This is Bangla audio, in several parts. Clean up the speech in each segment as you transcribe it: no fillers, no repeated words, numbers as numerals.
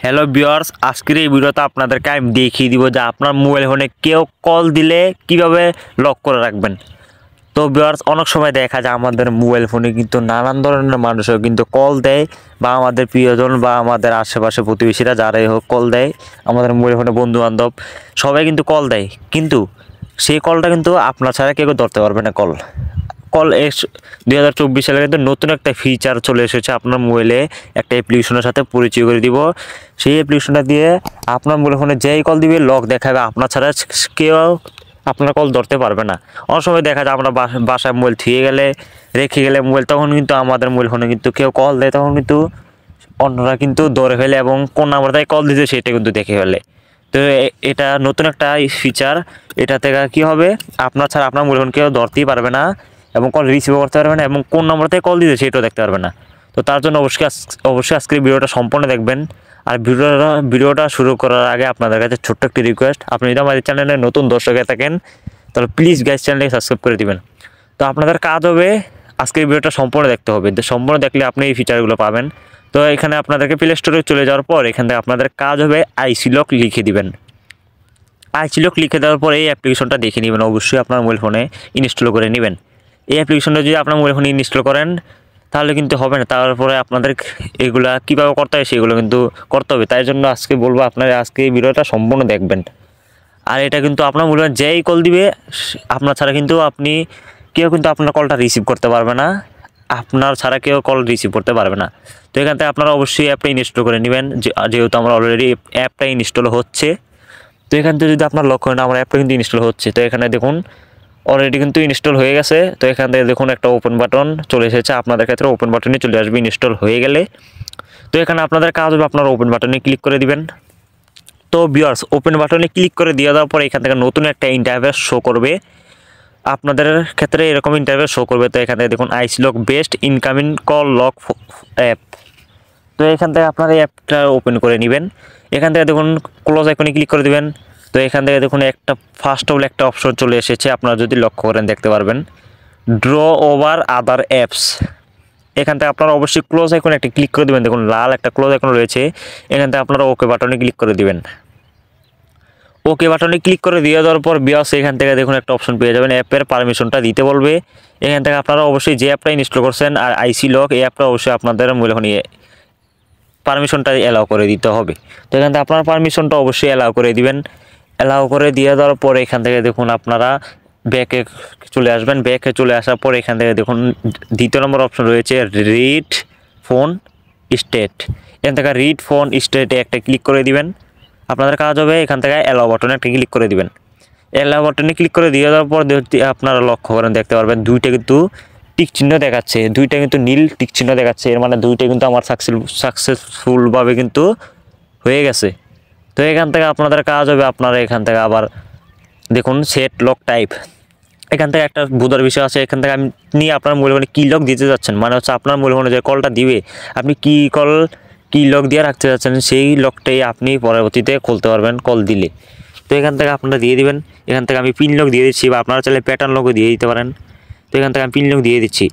হ্যালো ভিউয়ার্স, আজকের এই ভিডিওতে আপনাদেরকে আমি দেখিয়ে দিব যে আপনার মোবাইল ফোনে কেউ কল দিলে কিভাবে লক করে রাখবেন। তো ভিউয়ার্স, অনেক সময় দেখা যায় আমাদের মোবাইল ফোনে কিন্তু নানান ধরনের মানুষও কিন্তু কল দেয়, বা আমাদের প্রিয়জন বা আমাদের আশেপাশে প্রতিবেশীরা যারাই হোক কল দেয়। আমাদের মোবাইল ফোনে বন্ধুবান্ধব সবাই কিন্তু কল দেয়, কিন্তু সেই কলটা কিন্তু আপনার ছাড়া কেউ ধরতে পারবে না। কল 2024 সালে কিন্তু নতুন একটা ফিচার চলে এসেছে আপনার মোবাইলে। একটা অ্যাপ্লিকেশনের সাথে পরিচয় করে দিব। সেই অ্যাপ্লিকেশনটা দিয়ে আপনার মোবাইল ফোনে যেই কল দিবে লক দেখাবে, আপনার ছাড়া কেউ আপনার কল ধরতে পারবে না। অনেক সময় দেখা যায় আমরা বাসায় মোবাইল থুয়ে গেলে, রেখে গেলে মোবাইল, তখন কিন্তু আমাদের মোবাইল ফোনে কিন্তু কেউ কল দেয়, তখন কিন্তু অন্যরা কিন্তু ধরে ফেলে এবং কোন নাম্বার থেকে কল দিতে সেটা কিন্তু দেখে ফেলে। তো এটা নতুন একটা ফিচার। এটা থেকে কী হবে, আপনার ছাড়া আপনার মোবাইল ফোন কেউ ধরতেই পারবে না এবং কল রিসিভ করতে পারবে না, এবং কোন নম্বর থেকে কল দিতে সেটাও দেখতে পারবে না। তো তার জন্য অবশ্যই আজকের ভিডিওটা সম্পূর্ণ দেখবেন। আর ভিডিওটা শুরু করার আগে আপনাদের কাছে ছোট্ট একটি রিকোয়েস্ট, আপনি যদি আমাদের চ্যানেলে নতুন দর্শক হয়ে থাকেন তাহলে প্লিজ গাইজ চ্যানেলকে সাবস্ক্রাইব করে দিবেন। তো আপনাদের কাজ হবে আজকের ভিডিওটা সম্পূর্ণ দেখতে হবে। সম্পূর্ণ দেখলে আপনি এই ফিচারগুলো পাবেন। তো এখানে আপনাদেরকে প্লে স্টোরে চলে যাওয়ার পর এখান থেকে আপনাদের কাজ হবে আইসি লক লিখে দিবেন। আইসি লক লিখে দেওয়ার পর এই অ্যাপ্লিকেশনটা দেখে নেবেন, অবশ্যই আপনার মোবাইল ফোনে ইনস্টল করে নেবেন। এই অ্যাপ্লিকেশনটা যদি আপনার মোবাইল ফোনে ইনস্টল করেন তাহলে কিন্তু হবে না। তারপরে আপনাদের এগুলা কীভাবে করতে হয় সেগুলো কিন্তু করতে হবে। তাই জন্য আজকে বলবো আপনারা আজকে এই ভিডিওটা সম্পূর্ণ দেখবেন। আর এটা কিন্তু আপনার মোবাইল ফোনে যেই কল দিবে আপনার ছাড়া কিন্তু কেউ কিন্তু আপনার কলটা রিসিভ করতে পারবে না। আপনার ছাড়া কেউ কল রিসিভ করতে পারবে না। তো এখান থেকে আপনারা অবশ্যই অ্যাপটা ইনস্টল করে নেবেন, যেহেতু আমরা অলরেডি অ্যাপটা ইনস্টল হচ্ছে। তো এখান থেকে যদি আপনার লক্ষ্য না, আমার অ্যাপটা কিন্তু ইনস্টল হচ্ছে। তো এখানে দেখুন অলরেডি কিন্তু ইনস্টল হয়ে গেছে। তো এখান থেকে দেখুন একটা ওপেন বাটন চলে এসেছে, আপনাদের ক্ষেত্রে ওপেন বাটনে চলে আসবে ইনস্টল হয়ে গেলে। তো এখানে আপনাদের কাজ হবে আপনারা ওপেন বাটনে ক্লিক করে দিবেন। তো ভিউয়ার্স, ওপেন বাটনে ক্লিক করে দিয়ে দেওয়ার পর এখান থেকে নতুন একটা ইন্টারফেস শো করবে। আপনাদের ক্ষেত্রে এরকম ইন্টারফেস শো করবে। তো এখান থেকে দেখুন IC lock best incoming call lock app. তো এখান থেকে আপনারা এই অ্যাপটা ওপেন করে নেবেন। এখান থেকে দেখুন ক্লোজ আইকনে ক্লিক করে দিবেন। তো এখান থেকে দেখুন একটা ফার্স্ট অফ একটা অপশন চলে এসেছে, আপনারা যদি লক্ষ্য করেন দেখতে পারবেন ড্র ওভার আদার অ্যাপস। এখান থেকে আপনারা অবশ্যই ক্লোজ আইকনে একটা ক্লিক করে দেবেন। দেখুন লাল একটা ক্লোজ আইকন রয়েছে, এখান থেকে আপনারা ওকে বাটনে ক্লিক করে দিবেন। ওকে বাটনে ক্লিক করে দিয়ে দেওয়ার পর বিয়াস এখান থেকে দেখুন একটা অপশন পেয়ে যাবেন, অ্যাপের পারমিশনটা দিতে বলবে। এখান থেকে আপনারা অবশ্যই যে অ্যাপটা ইনস্টল করছেন আর আইসি লক এই অ্যাপটা অবশ্যই আপনাদের মোবাইল ফোনে পারমিশনটা অ্যালাউ করে দিতে হবে। তো এখান থেকে আপনার পারমিশনটা অবশ্যই অ্যালাউ করে দিবেন। অ্যালাউ করে দিয়ে দেওয়ার পর এখান থেকে দেখুন আপনারা ব্যাকে চলে আসবেন। ব্যাকে চলে আসার পর এখান থেকে দেখুন দ্বিতীয় নম্বর অপশন রয়েছে রিড ফোন স্টেট। এখান থেকে রিড ফোন স্টেটে একটা ক্লিক করে দিবেন। আপনাদের কাজ হবে এখান থেকে অ্যালাউ বাটনে একটা ক্লিক করে দিবেন। অ্যালাউ বাটনে ক্লিক করে দিয়ে দেওয়ার পর আপনারা লক্ষ্য করেন দেখতে পারবেন দুইটা কিন্তু টিক চিহ্ন দেখাচ্ছে, দুইটা কিন্তু নীল টিক চিহ্ন দেখাচ্ছে। এর মানে দুইটা কিন্তু আমার সাকসেসফুলভাবে কিন্তু হয়ে গেছে। তো এখান থেকে আপনাদের কাজ হবে আপনারা এখান থেকে আবার দেখুন সেট লক টাইপ। এখান থেকে একটা বোঝার বিষয় আছে, এখান থেকে আপনি আপনার মোবাইল ফোনে কী লক দিতে যাচ্ছেন, মানে হচ্ছে আপনার মোবাইল ফোনে যে কলটা দিবে আপনি কী লক দিয়ে রাখতে যাচ্ছেন সেই লকটাই আপনি পরবর্তীতে খুলতে পারবেন কল দিলে। তো এখান থেকে আপনারা দিয়ে দিবেন। এখান থেকে আমি পিন লক দিয়ে দিচ্ছি, বা আপনারা চাইলে প্যাটার্ন লকও দিয়ে দিতে পারেন। তো এখান থেকে আমি পিন লক দিয়ে দিচ্ছি।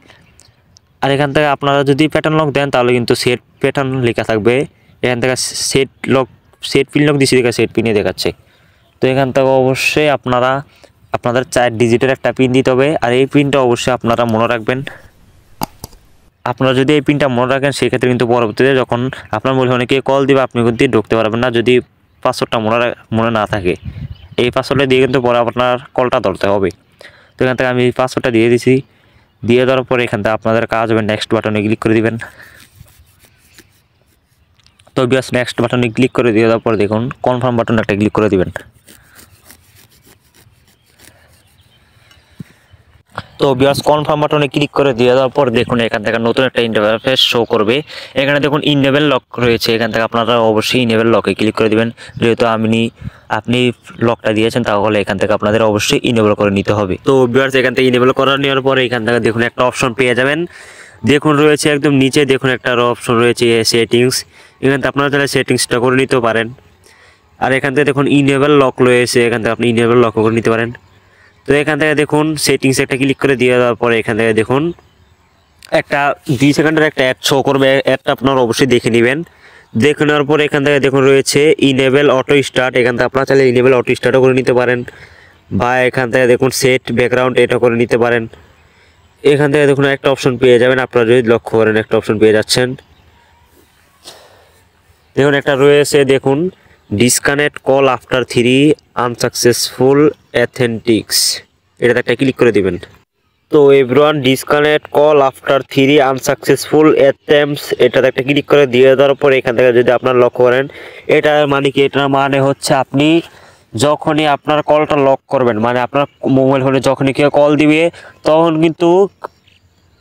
আর এখান থেকে আপনারা যদি প্যাটার্ন লক দেন তাহলে কিন্তু সেট প্যাটার্ন লেখা থাকবে। এখান থেকে সেট পিন লক দিচ্ছি, দেখা সেট পিনে দেখাচ্ছে। তো এখান থেকে অবশ্যই আপনাদের 4 ডিজিটের একটা পিন দিতে হবে। আর এই পিনটা অবশ্যই আপনারা মনে রাখবেন। আপনারা যদি এই পিনটা মনে রাখেন সেক্ষেত্রে কিন্তু পরবর্তীতে যখন আপনার মোবাইল ফোনে কেউ কল দিবে আপনি কিন্তু ঢুকতে পারবেন না, যদি পাসওয়ার্ডটা মনে না থাকে। এই পাসওয়ার্ডটা দিয়ে কিন্তু পরে আপনার কলটা ধরতে হবে। তো এখান থেকে আমি পাসওয়ার্ডটা দিয়ে দিছি। দিয়ে দেওয়ার পরে এখান থেকে আপনাদের কাজ হবে নেক্সট বাটনে ক্লিক করে দিবেন। তো জাস্ট নেক্সট বাটনে ক্লিক করে দিয়ে দেওয়ার পর দেখুন কনফার্ম বাটনে একটা ক্লিক করে দিবেন। তো বিয়াস কনফার্ম বাটনে ক্লিক করে দিয়ে দেওয়ার পর দেখুন এখান থেকে নতুন একটা ইন্টারফেস শো করবে। এখানে দেখুন ইনেবল লক রয়েছে, এখান থেকে আপনারা অবশ্যই ইনেবল লকে ক্লিক করে দিবেন। যেহেতু আপনি লকটা দিয়েছেন তাহলে এখান থেকে আপনাদের অবশ্যই ইনেবল করে নিতে হবে। তো বিয়াস এখান থেকে ইনেবল করে নেওয়ার পরে এখান থেকে দেখুন একটা অপশন পেয়ে যাবেন। দেখুন রয়েছে একদম নিচে দেখুন একটা অপশন রয়েছে সেটিংস। এখান থেকে আপনারা তাহলে সেটিংসটা করে নিতে পারেন। আর এখান থেকে দেখুন ইনেবল লক রয়েছে, এখান থেকে আপনি ইনেবল লক করে নিতে পারেন। তো এখান থেকে দেখুন সেটিংস একটা ক্লিক করে দিয়ে দেওয়ার পরে এখান থেকে দেখুন একটা 2 সেকেন্ডের একটা অ্যাড শো করবে। অ্যাডটা আপনারা অবশ্যই দেখে নেবেন। দেখে নেওয়ার পরে এখান থেকে দেখুন রয়েছে ইনেবল অটো স্টার্ট, এখান থেকে আপনারা চাইলে ইনেবল অটো স্টার্টও করে নিতে পারেন, বা এখান থেকে দেখুন সেট ব্যাকগ্রাউন্ড এটা করে নিতে পারেন। এখান থেকে দেখুন একটা অপশন পেয়ে যাবেন, আপনারা যদি লক্ষ্য করেন একটা অপশন পেয়ে যাচ্ছেন। দেখুন একটা রয়েছে দেখুন ডিসকানেক্ট কল আফটার 3 আনসাকসেসফুল অ্যাথেন্টিক্স, এটাতে একটা ক্লিক করে দিবেন। তো everyone disconnect call after 3 unsuccessful attempts, এটাতে একটা ক্লিক করে দিয়ে দেওয়ার পরে এখান থেকে যদি আপনারা লক্ষ্য করেন এটার মানে কি, এটার মানে হচ্ছে আপনি যখনই আপনার কলটা লক করবেন, মানে আপনার মোবাইল ফোনে যখনই কেউ কল দিবে তখন কিন্তু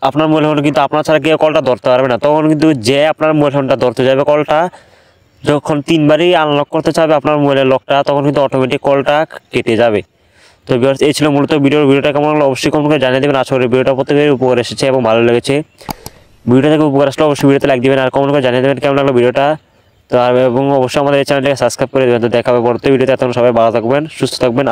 আপনার মোবাইল ফোনে কিন্তু আপনার ছাড়া কেউ কলটা ধরতে পারবে না, তখন কিন্তু যে আপনার মোবাইল ফোনটা ধরতে যাবে কলটা যখন 3বারই আনলক করতে চাবে আপনার মোবাইলের লকটা, তখন কিন্তু অটোমেটিক কলটা কেটে যাবে। তো ভিউয়ার্স এই ছিল মূলত ভিডিওটা কেমন লাগলো অবশ্যই কমেন্ট করে জানিয়ে দেবেন। আশা করি ভিডিওটা প্রত্যেকের উপকার এসেছে এবং ভালো লেগেছে। ভিডিওটা থেকে উপকার আসলে অবশ্যই ভিডিওতে লাইক দিবেন আর কমেন্ট করে জানিয়ে দেবেন কেমন লাগলো ভিডিওটা। তো এবং অবশ্যই আমাদের এই চ্যানেলটাকে সাবস্ক্রাইব করে দেবেন। তো দেখা হবে পরবর্তী ভিডিওতে, তখন সবাই ভালো থাকবেন, সুস্থ থাকবেন।